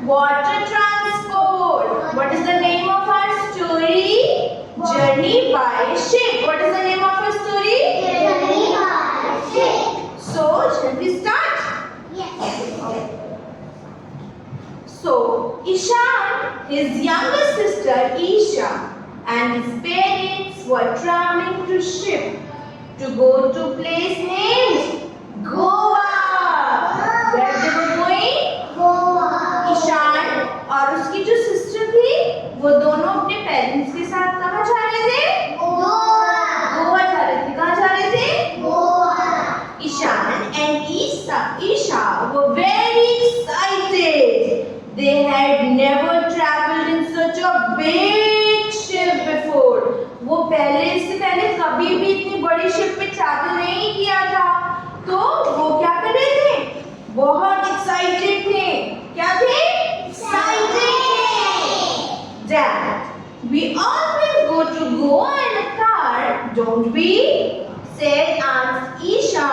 Water transport. What is the name of our story? Journey by ship. What is the name of our story? Journey by ship. So, shall we start? Yes. So, Ishan, his younger sister Isha, and his parents were traveling to ship to go to place named Goa. Where they were going? Goa. Ishan और उसकी जो sister थी वो दोनों अपने parents के साथ कहाँ जा रहे थे? Goa. गोवा जा रहे थे। कहाँ जा रहे थे? Goa. Ishan and Isha were very excited. They had never traveled in such a big ship before. वो इससे पहले कभी भी इतनी बड़ी शिप में ट्रैवल नहीं किया था। तो वो क्या कर रहे थे? बहुत एक्साइटेड थे। क्या थे? Excited. Dad, we always go to Goa in a car, don't we? Said Aunt Isha,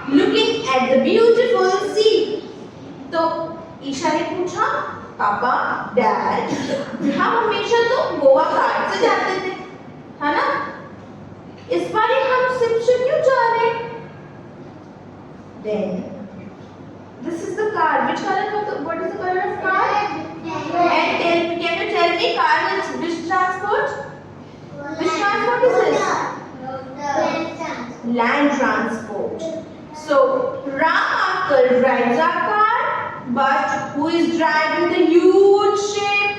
looking at the beautiful sea. तो ईशा ने पूछा, पापा, डैड, हम हमेशा तो गोवा कार से जाते थे, है ना? इस बार हम शिप से क्यों जा रहे हैं? Then this is the car. Which color of the? What is the color of car? And can you tell me car is which transport? Which transport is this? Land transport. So Ram uncle drives our car, but who is driving the huge ship?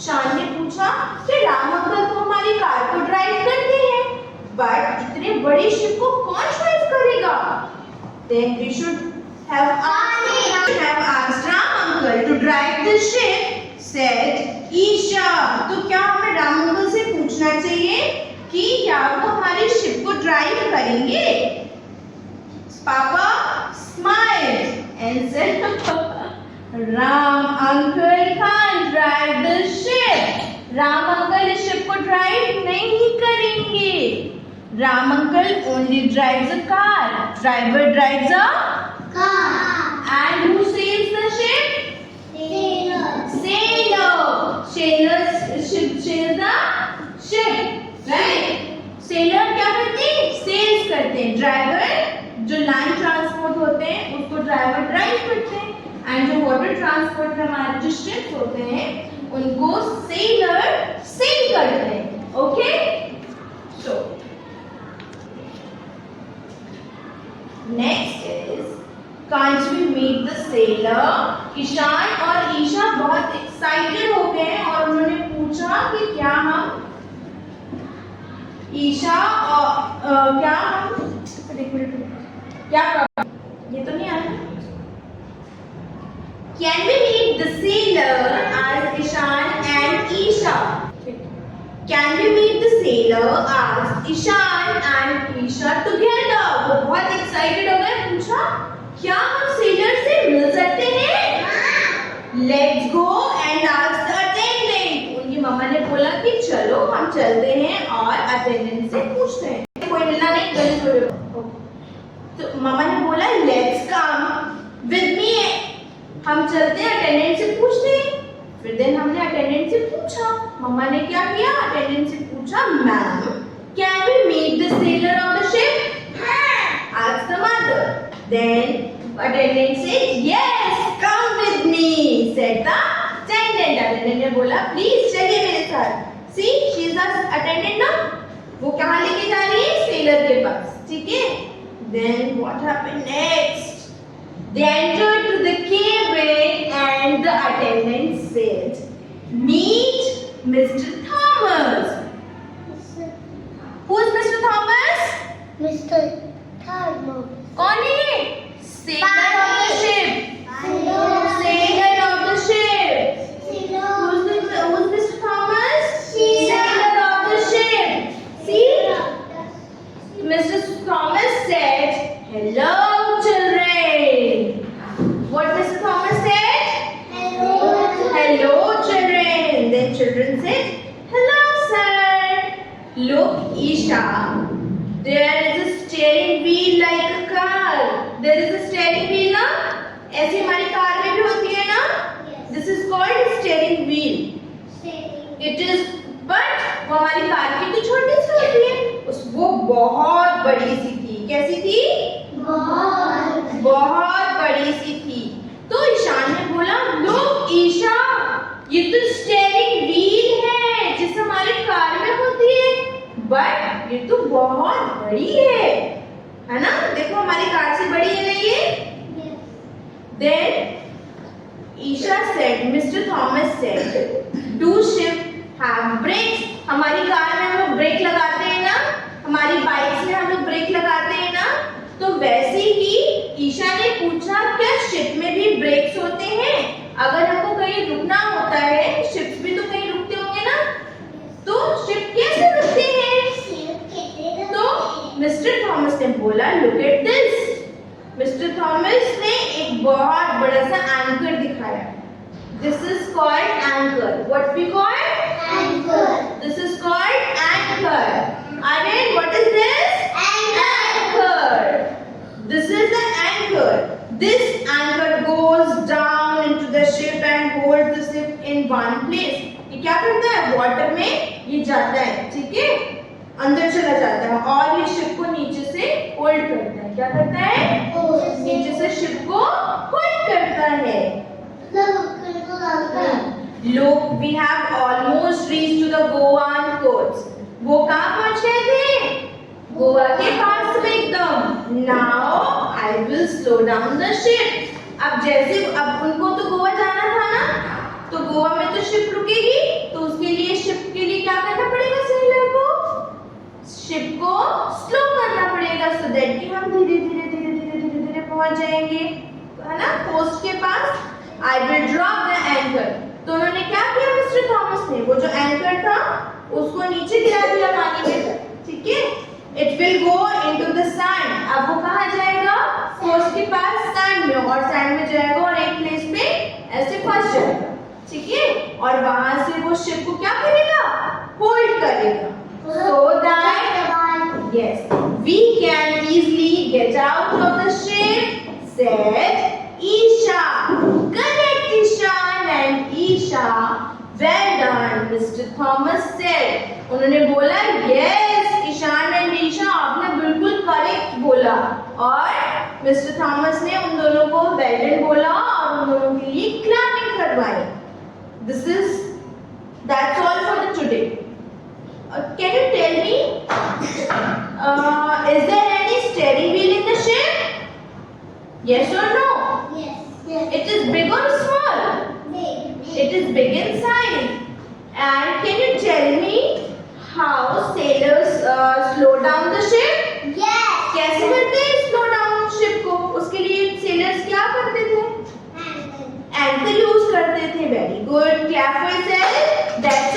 शान ने पूछा कि Ram uncle तो हमारी car को drive करते हैं, but इतने बड़ी शिप को कौन ड्राइव करेगा? Then we should have asked Ram uncle to drive the ship. Said Isha. तो क्या हमें राम अंकल से पूछना चाहिए कि क्या वो हमारी शिप को ड्राइव करेंगे? Papa smiled and said, Ram uncle can't drive the ship. Ram uncle इस शिप को ड्राइव नहीं करेंगे. Ram uncle only drives a car. Driver drives a Car. And who sails the ship? Sailor. Sailor. Sailor sails the ship. Right? Sailor क्या करते हैं? Sails करते हैं. Driver जो land transport होते हैं उसको driver drive करते हैं. And जो water transport में हमारे जो ships होते हैं उनको sailor sail करते हैं. Okay? So next is can't we meet the sailor? Ishan और ईशा बहुत एक्साइटेड हो गए हैं और उन्होंने पूछा कि क्या हम ईशा और क्या हम क्या ये तो नहीं आ रहा. Can we meet the sailor? asked Ishan and Isha. Can we meet the sailor? asked Ishan and Isha together. वो बहुत एक्साइटेड हो गए. पूछा क्या हम सेलर से मिल सकते हैं? Let's go and ask the attendant. उनकी मम्मा ने बोला कि चलो हम चलते हैं और अटेंडेंट से पूछते हैं. कोई मिलना नहीं गलत हो. तो मम्मा ने बोला let's come with me. हम चलते हैं अटेंडेंट से पूछते हैं. फिर दिन हमने अटेंडेंट से पूछा. मम्मा ने क्या किया? अटेंडेंट से पूछा ma'am can we meet the sailor of the ship? asked the mother. Then attendant said yes come with me said the attendant. Attendant ने बोला please चलिए मेरे साथ. See she is the attendant ना. वो कहाँ लेके जा रही है? sailor के पास. ठीक है. Then what happened next? They entered to the cabin and the attendant said meet Mr. Thomas. Who is Mr. Thomas? Mr. Thomas. कौन है ये? Sailor of the ship. Sailor of the ship. Who's Mr. Thomas? Sailor of the ship. See? Mr. Thomas said, hello children. What Mr. Thomas said? Hello children. Then children said, hello sir. Look Isha. There is a steering wheel like a car. There is a steering wheel ना? ऐसी हमारी car में भी होती है ना? This is called steering wheel. It is but वो हमारी कार की तो छोटी सी होती है, वो बहुत बड़ी सी थी. कैसी थी? बहुत बड़ी सी थी. तो ईशान ने बोला, लोग ईशा, ये तो स्टीयरिंग व्हील है जिस हमारी कार में होती है, बट ये तो बहुत बड़ी है ना? देखो हमारी कार से बड़ी है ना ये. Then Isha said, Mr. Thomas said, do ship have brakes? हमारी कार में हम लोग ब्रेक लगाते हैं ना, हमारी बाइक्स में हम लोग ब्रेक लगाते हैं ना, तो वैसे ही ईशा ने पूछा, क्या शिप में भी ब्रेक्स होते हैं? अगर हमको कहीं रुकना होता है, शिप्स भी तो कहीं रुकते होंगे ना, तो शिप कैसे रुकते हैं? तो मिस्टर थॉमस ने बोला, look at this. Mister Thomas ने एक बहुत बड़ा सा एंकर दिखाया. This is called anchor. What we call? This is called anchor. Aryan, what is this? Anchor. This is the anchor. This anchor goes down into the ship and holds the ship in one place. ये क्या करता है? Water में ये जाता है, ठीक है, अंदर चला जाता है और ये शिप को नीचे से होल्ड करता है. क्या करता है? नीचे से शिप को होल्ड करता है. Look, we have almost reached to the Goan coast. वो कहाँ पहुँच गए थे? गोवा के पास में एकदम. Now I will slow down the ship. अब जैसे अब उनको तो गोवा जाना था ना, तो गोवा में तो शिप रुकेगी, तो उसके लिए शिप के लिए क्या करना पड़ेगा? सेलर को शिप को स्लो करना पड़ेगा, सो दैट कि हम धीरे धीरे धीरे धीरे धीरे धीरे पहुंच जाएंगे, है ना, कोस्ट के पास. I will drop the anchor. तो उन्होंने क्या किया मिस्टर थॉमस ने? वो जो एंकर था उसको नीचे गिरा दिया पानी में, ठीक है. It will go into the sand. अब वो कहाँ जाएगा? कोस्ट के पास सैंड में, और सैंड में जाएगा और एक प्लेस पे ऐसे फंस जाएगा, ठीक है. और वहां से वो शिप को क्या करेगा? होल्ड करेगा. So that yes, we can easily get out of the ship, said Isha. Correct, Ishan and Isha. Well done, Mr. Thomas said. उन्होंने बोला, yes, ईशान एंड ईशा, आपने बिल्कुल करेक्ट बोला. और मिस्टर थॉमस ने उन दोनों को वेल डन बोला और उन दोनों के लिए क्लैपिंग करवाई. That's all for the today. Can you tell me, is there any steering wheel in the ship? Yes or no? It is big or small? It is big in size. And can you tell me how sailors slow down the ship? कैसे करते हैं slow down ship को? उसके लिए sailors क्या करते थे? Anchor use करते थे. Very good. Clap for yourself. That's